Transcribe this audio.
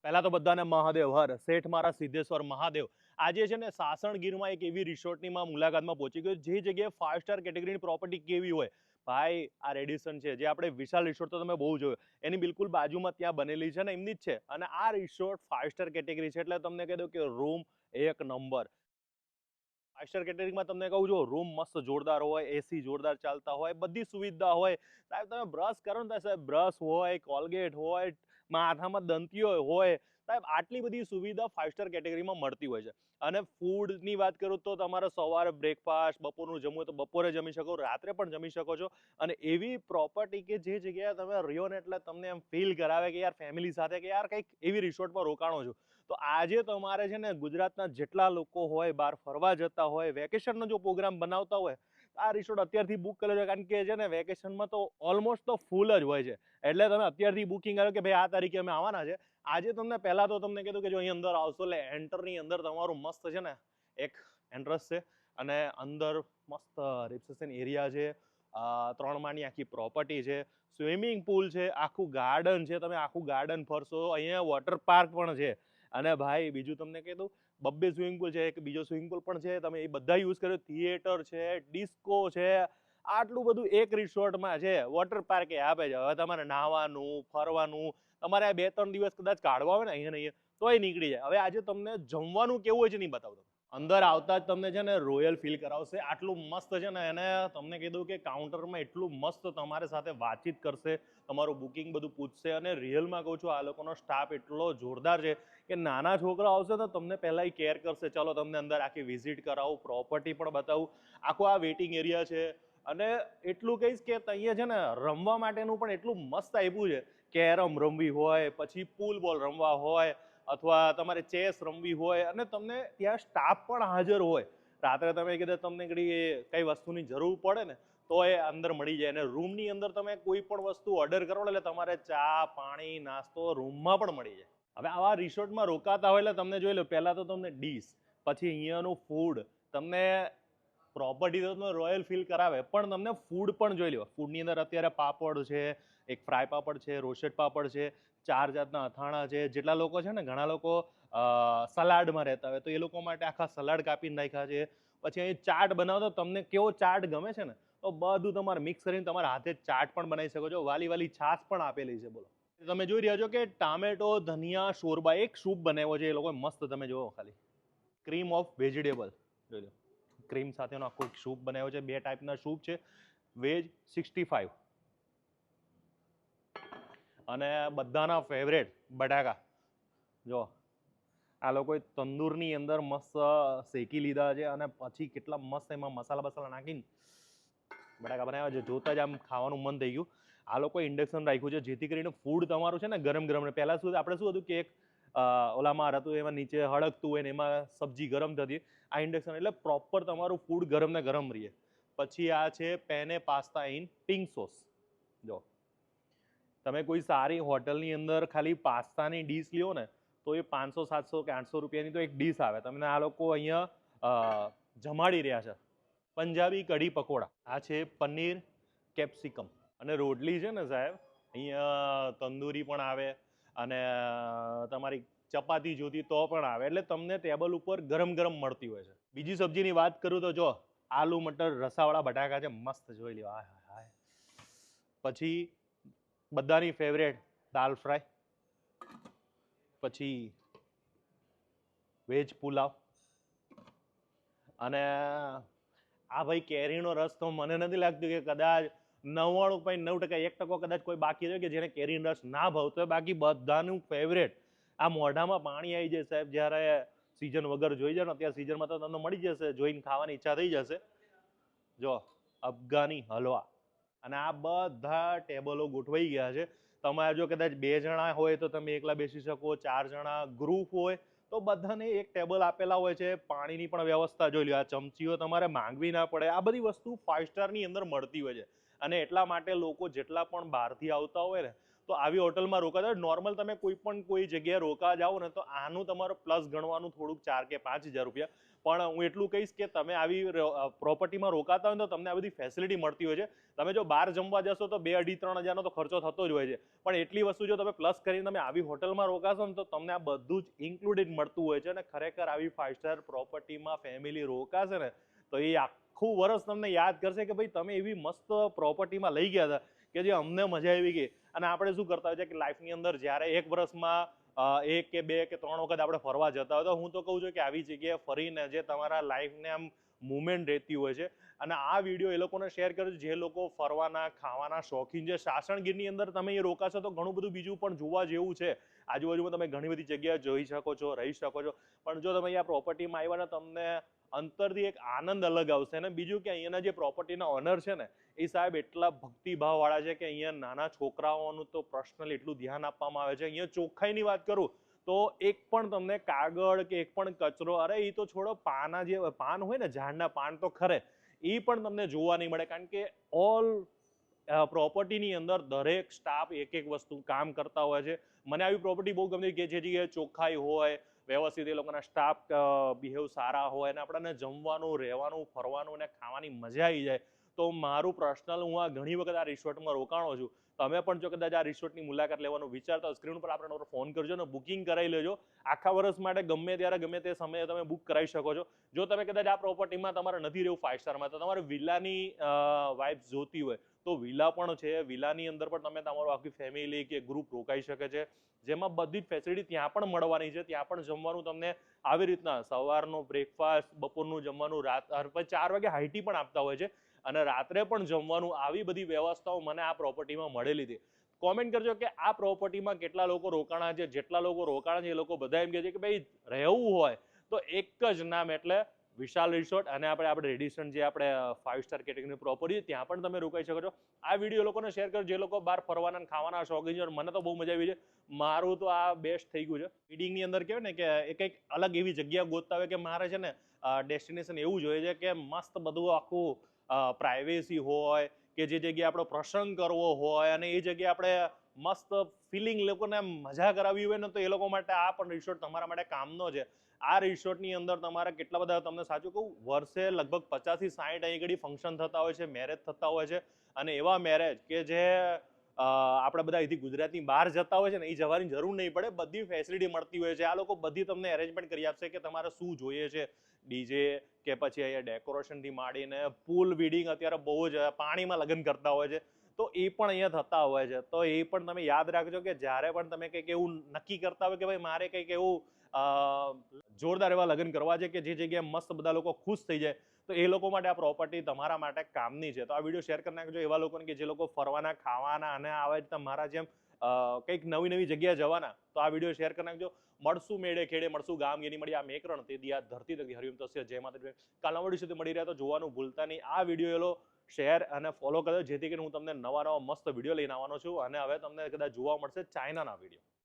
પહેલા તો બધાને મહાદેવ હર શેઠ મારા સિદ્ધેશ્વર મહાદેવ આજે છે ને સાસણગીરમાં એક એવી રિસોર્ટની મુલાકાતમાં પહોંચી ગયો જે જગ્યાએ 5 સ્ટાર કેટેગરીની પ્રોપર્ટી કેવી હોય ભાઈ આ રેડિસન છે જે આપણે વિશાલ રિસોર્ટ તો તમે બહુ જોયો એની બિલકુલ બાજુમાં ત્યાં બનેલી છે ને એમની જ છે અને આ રિસોર્ટ 5 સ્ટાર કેટેગરી છે એટલે તમને કહી દઉં કે રૂમ એક નંબર 5 સ્ટાર કેટેગરીમાં તમને કહું છું રૂમ મસ્ત જોરદાર હોય એસી જોરદાર ચાલતા હોય બધી સુવિધા હોય સાહેબ તમે બ્રશ કરો ને સાહેબ બ્રશ હોય કોલગેટ હોય માથામાં દંતીઓ હોય સાહેબ આટલી બધી સુવિધા 5 સ્ટાર કેટેગરીમાં મળતી હોય છે અને ફૂડની વાત કરું તો તમારે સવારે બ્રેકફાસ્ટ બપોરનું જમવું તો બપોરે જમી શકો રાત્રે પણ જમી શકો છો અને એવી પ્રોપર્ટી કે જે જગ્યાએ તમે રહ્યો ને એટલે તમને એમ ફીલ કરાવે કે યાર ફેમિલી સાથે કે યાર કંઈક એવી રિસોર્ટમાં રોકાણો છો તો આજે તમારે છે ને ગુજરાતના જેટલા લોકો હોય બહાર ફરવા જતા હોય વેકેશનનો જો પ્રોગ્રામ બનાવતા હોય આ રિસોર્ટ અત્યારથી બુક કરી લો કારણ કે છે ને વેકેશનમાં તો ઓલમોસ્ટ તો ફૂલ જ હોય છે એટલે તમે અત્યારથી બુકિંગ કરો કે ભાઈ આ તારીખે અમે આવવાના છે આજે તમને પહેલા તો તમને કીધું કે જો અહીં અંદર આવશો એટલે એન્ટરની અંદર તમારું મસ્ત છે ને એક એન્ટ્રન્સ છે અને અંદર મસ્ત રિસેપ્શન એરિયા છે 3 માળની આખી પ્રોપર્ટી છે સ્વિમિંગ પુલ છે આખું ગાર્ડન છે તમે આખું ગાર્ડન ફરશો અહીંયા વોટર પાર્ક પણ છે અને ભાઈ બીજું તમને કહી દઉં બબ્બે સ્વિમિંગ પુલ છે એક બીજો સ્વિમિંગ પુલ પણ છે તમે એ બધા યુઝ કર્યો થિયેટર છે ડિસ્કો છે આટલું બધું એક રિસોર્ટમાં છે વોટર પાર્ક એ આપે છે હવે તમારે નાહવાનું ફરવાનું તમારે 2-3 દિવસ કદાચ કાઢવા હોય ને અહીંયા તોય નીકળી જાય હવે આજે તમને જમવાનું કેવું હોય છે નહીં બતાવતો અંદર આવતા જ તમને છે ને રોયલ ફીલ કરાવશે આટલું મસ્ત છે ને એને તમને કીધું કે કાઉન્ટરમાં એટલું મસ્ત તમારી સાથે વાતચીત કરશે તમારું બુકિંગ બધું પૂછશે અને રિયલમાં કહું છું આ લોકોનો સ્ટાફ એટલો જોરદાર છે કે નાના છોકરા આવશે તો તમને પહેલાં કેર કરશે ચલો તમને અંદર આખી વિઝિટ કરાવું પ્રોપર્ટી પણ બતાવું આખું આ વેઇટિંગ એરિયા છે અને એટલું કહીશ કે અહીંયા છે ને રમવા માટેનું પણ એટલું મસ્ત આપ્યું છે કેરમ રમવી હોય પછી પૂલ બોલ રમવા હોય અથવા તમારે ચેસ રમવી હોય અને તમને ત્યાં સ્ટાફ પણ હાજર હોય રાત્રે તમે કીધું તમને કઈ વસ્તુની જરૂર પડે ને તો એ અંદર મળી જાય અને રૂમની અંદર તમે કોઈ પણ વસ્તુ ઓર્ડર કરો એટલે તમારે ચા પાણી નાસ્તો રૂમમાં પણ મળી જાય હવે આવા રિસોર્ટમાં રોકાતા હોય એટલે તમને જોઈ લો પહેલાં તો તમને ડીશ પછી અહીંયાનું ફૂડ તમને પ્રોપર્ટી તો તમને રોયલ ફીલ કરાવે પણ તમને ફૂડ પણ જોઈ લો ફૂડની અંદર અત્યારે પાપડ છે એક ફ્રાય પાપડ છે રોસ્ટેડ પાપડ છે 4 જાતના અથાણા છે જેટલા લોકો છે ને ઘણા લોકો સલાડમાં રહેતા હોય તો એ લોકો માટે આખા સલાડ કાપીને નાખ્યા છે પછી અહીં ચાટ બનાવો તો તમને કેવો ચાટ ગમે છે ને તો બધું તમારે મિક્સ કરીને તમારા હાથે ચાટ પણ બનાવી શકો છો વાલી વાલી છાશ પણ આપેલી છે બોલો તમે જોઈ રહ્યા છો કે ટામેટો ધનિયા શોરબા એક સૂપ બનાવ્યો છે એ લોકોએ મસ્ત તમે જુઓ ખાલી ક્રીમ ઓફ વેજીટેબલ જોઈ લો ક્રીમ સાથેનો આખો સૂપ બનાવ્યો છે 2 ટાઈપના સૂપ છે વેજ 65 અને બધાના ફેવરેટ બટાકા જો આ લોકોએ તંદૂરની અંદર મસ્ત શેકી લીધા છે અને પછી કેટલા મસ્ત એમાં મસાલા બસાલા નાખીને બટાકા બનાવ્યા છે જોતા જ આમ ખાવાનું મન થઈ ગયું આ લોકોએ ઇન્ડક્શન રાખ્યું છે જેથી કરીને ફૂડ તમારું છે ને ગરમ ગરમ પહેલાં શું આપણે શું હતું કે એક ઓલામાં હતું એમાં નીચે હળગતું હોય ને એમાં સબ્જી ગરમ થતી આ ઇન્ડક્શન એટલે પ્રોપર તમારું ફૂડ ગરમ ને ગરમ રહે પછી આ છે પેને પાસ્તા ઇન પિંક સોસ જો તમે કોઈ સારી હોટલની અંદર ખાલી પાસ્તાની ડીશ લ્યો ને તો એ 500-700 કે 800 રૂપિયાની તો એક ડીશ આવે તમને આ લોકો અહીંયા જમાડી રહ્યા છે પંજાબી કઢી પકોડા આ છે પનીર કેપ્સિકમ અને રોટલી છે ને સાહેબ અહીંયા તંદૂરી પણ આવે અને તમારી ચપાતી જોતી તો પણ આવે એટલે તમને ટેબલ ઉપર ગરમ ગરમ મળતી હોય છે બીજી સબ્જીની વાત કરું તો જો આલુ મટર રસાવાળા બટાકા છે મસ્ત જોઈ લ્યો હાય પછી બધાની ફેવરેટ દાલ ફ્રાય પછી વેજ પુલાવ અને આ ભાઈ કેરીનો રસ તો મને નથી લાગતું કે કદાચ 99.9% 1% કદાચ કોઈ બાકી છે કે જેને કેરીનો રસ ના ભાવતો હોય બાકી બધાનું ફેવરેટ આ મોઢામાં પાણી આવી જાય સાહેબ જ્યારે સિઝન વગર જોઈ જાય ને અત્યારે સિઝનમાં તો તમને મળી જશે જોઈને ખાવાની ઈચ્છા થઈ જશે જો અફઘાની હલવા અને આ બધા ટેબલો ગોઠવાઈ ગયા છે તમારે જો કદાચ 2 જણા હોય તો તમે એકલા બેસી શકો 4 જણા ગ્રુપ હોય તો બધાને એક ટેબલ આપેલા હોય છે પાણીની પણ વ્યવસ્થા જોઈ લો આ ચમચીઓ તમારે માંગવી ના પડે આ બધી વસ્તુ 5 સ્ટારની અંદર મળતી હોય છે અને એટલા માટે લોકો જેટલા પણ બહારથી આવતા હોય ને તો આવી હોટલમાં રોકાતા નોર્મલ તમે કોઈ જગ્યાએ રોકા જાઓ ને તો આનું તમારું પ્લસ ગણવાનું થોડુંક 4 કે 5,000 રૂપિયા. પણ હું એટલું કહીશ કે તમે આવી પ્રોપર્ટીમાં રોકાતા હોય ને તો તમને આ બધી ફેસિલિટી મળતી હોય છે. તમે જો બહાર જમવા જશો તો 2,500-3,000નો તો ખર્ચો થતો જ હોય છે. પણ એટલી વસ્તુ જો તમે પ્લસ કરીને તમે આવી હોટલમાં રોકાશો ને તો તમને આ બધું જ ઇન્ક્લુડેડ મળતું હોય છે. અને ખરેખર આવી 5 સ્ટાર પ્રોપર્ટીમાં ફેમિલી રોકાશે ને તો એ આખું વર્ષ તમને યાદ કરશે કે ભાઈ તમે એવી મસ્ત પ્રોપર્ટીમાં લઈ ગયા હતા કે જે અમને મજા આવી ગઈ. અને આપણે શું કરતા હોય છે કે લાઈફની અંદર જ્યારે એક વર્ષમાં 1 કે 2 કે 3 વખત આપણે ફરવા જતા હોય તો હું તો કહું છું કે આવી જગ્યાએ ફરીને જે તમારા લાઈફને આમ મુવમેન્ટ રહેતી હોય છે. અને આ વિડીયો એ લોકોને શેર કરજો જે લોકો ફરવાના ખાવાના શોખીન છે. સાસણગીરની અંદર તમે એ રોકાશો તો ઘણું બધું બીજું પણ જોવા જેવું છે. આજુબાજુમાં તમે ઘણી બધી જગ્યાએ જોઈ શકો છો, રહી શકો છો. પણ જો તમે અહીંયા પ્રોપર્ટીમાં આવ્યા ને તમને અંતરથી એક આનંદ અલગ આવશે. અને બીજું કે અહીંયાના જે પ્રોપર્ટીના ઓનર છે ને એ સાહેબ એટલા ભક્તિભાવવાળા છે કે અહીંયા નાના છોકરાઓનું તો પર્સનલ એટલું ધ્યાન આપવામાં આવે છે. અહીંયા ચોખ્ખાઈની વાત કરું તો એક પણ તમને કાગળ કે એક પણ કચરો, અરે એ તો છોડો, પાના જે પાન હોય ને ઝાડના પાન તો ખરે એ પણ તમને જોવા નહીં મળે. કારણ કે ઓલ પ્રોપર્ટીની અંદર દરેક સ્ટાફ એક વસ્તુ કામ કરતા હોય છે. મને આવી પ્રોપર્ટી બહુ ગમે કે જે જગ્યાએ ચોખ્ખાઈ હોય, વ્યવસ્થિત એ લોકોના સ્ટાફ બિહેવ સારા હોય અને આપણને જમવાનું, રહેવાનું, ફરવાનું અને ખાવાની મજા આવી જાય. તો મારું પર્સનલ, હું આ ઘણી વખત આ રિસોર્ટમાં રોકાણો છું. તમે પણ જો કદાચ આ રિસોર્ટની મુલાકાત લેવાનું વિચારતા સ્ક્રીન ઉપર આપણે ફોન કરજો ને બુકિંગ કરાવી લેજો. આખા વર્ષ માટે ગમે ત્યારે ગમે તે સમયે તમે બુક કરાવી શકો છો. જો તમે કદાચ આ પ્રોપર્ટીમાં તમારે નથી રહેવું 5 સ્ટારમાં તો તમારે વિલાની વાઇબ્સ જોતી હોય તો વિલા પણ છે. વિલાની અંદર પણ તમે તમારું આખી ફેમિલી કે ગ્રુપ રોકાઈ શકે છે. જેમાં બધી જ ફેસિલિટી ત્યાં પણ મળવાની છે. ત્યાં પણ જમવાનું તમને આવી રીતના સવારનો બ્રેકફાસ્ટ, બપોરનું જમવાનું, રાત 4 વાગે હાઈટી પણ આપતા હોય છે. અને રાત્રે પણ જમવાનું. આવી બધી વ્યવસ્થાઓ મને આ પ્રોપર્ટીમાં મળેલી હતી. કોમેન્ટ કરજો કે આ પ્રોપર્ટીમાં કેટલા લોકો રોકાણા છે. જેટલા લોકો રોકાણા છે એ લોકો બધા એમ કહે છે કે ભાઈ રહેવું હોય તો એક જ નામ એટલે વિશાલ રિસોર્ટ. અને આપણે રેડિસન જે આપણે 5 સ્ટાર કેટેગરીની પ્રોપર્ટી ત્યાં પણ તમે રોકાઈ શકો છો. આ વિડીયો લોકોને શેર કરો જે લોકો બહાર ફરવાના ખાવાના શોખીન છે. મને તો બહુ મજા આવી છે. મારું તો આ બેસ્ટ થઈ ગયું છે. મીટિંગની અંદર કહેવાય ને કે એ કંઈક અલગ એવી જગ્યા ગોતતા હોય કે મારે છે ને ડેસ્ટિનેશન એવું જોઈએ છે કે મસ્ત બધું આખું પ્રાઇવેસી હોય, કે જે જગ્યાએ આપણો પ્રસંગ કરવો હોય અને એ જગ્યાએ આપણે મસ્ત ફિલિંગ લોકોને મજા કરાવી હોય ને તો એ લોકો માટે આ પણ રિસોર્ટ તમારા માટે કામનો છે. આ રિસોર્ટની અંદર તમારા કેટલા બધા, તમને સાચું કહું, વર્ષે લગભગ 50 થી 60 અહીં ઘડી ફંક્શન થતા હોય છે, મેરેજ થતા હોય છે. અને એવા મેરેજ કે જે આપણે બધા અહીંથી ગુજરાતની બહાર જતા હોય છે ને એ જવાની જરૂર નહીં પડે. બધી ફેસિલિટી મળતી હોય છે. આ લોકો બધી તમને અરેન્જમેન્ટ કરી આપશે કે તમારે શું જોઈએ છે. ડીજે કે પછી અહીંયા ડેકોરેશનથી માંડીને પૂલ વીડિંગ, અત્યારે બહુ જ પાણીમાં લગ્ન કરતા હોય છે તો એ પણ અહીંયા થતા હોય છે. તો એ પણ તમે યાદ રાખજો કે જ્યારે પણ તમે કંઈક એવું નક્કી કરતા હોય કે ભાઈ મારે કંઈક એવું જોરદાર એવા લગ્ન કરવા છે કે જે જગ્યાએ મસ્ત બધા લોકો ખુશ થઈ જાય તો એ લોકો માટે આ પ્રોપર્ટી તમારા માટે કામની છે. તો આ વિડીયો શેર કરી નાખજો એવા લોકોને કે જે લોકો ફરવાના, ખાવાના અને આવે તમારા જેમ કંઈક નવી જગ્યાએ જવાના. તો આ વિડીયો શેર કરી નાખજો. મળશું મેળે ખેડે, મળશું ગામ ગેની મળી. આ મેકરણ તે દિયા ધરતી તક હરિયમ તસ્ય જય માતા. કાલના વિડીયો સુધી મળી રહ્યા તો જોવાનું ભૂલતા નહીં. આ વિડીયો શેર અને ફોલો કરજો જેથી કરીને હું તમને નવા મસ્ત વિડીયો લઈને આવવાનો છું. અને હવે તમને કદાચ જોવા મળશે ચાઇનાના વિડીયો.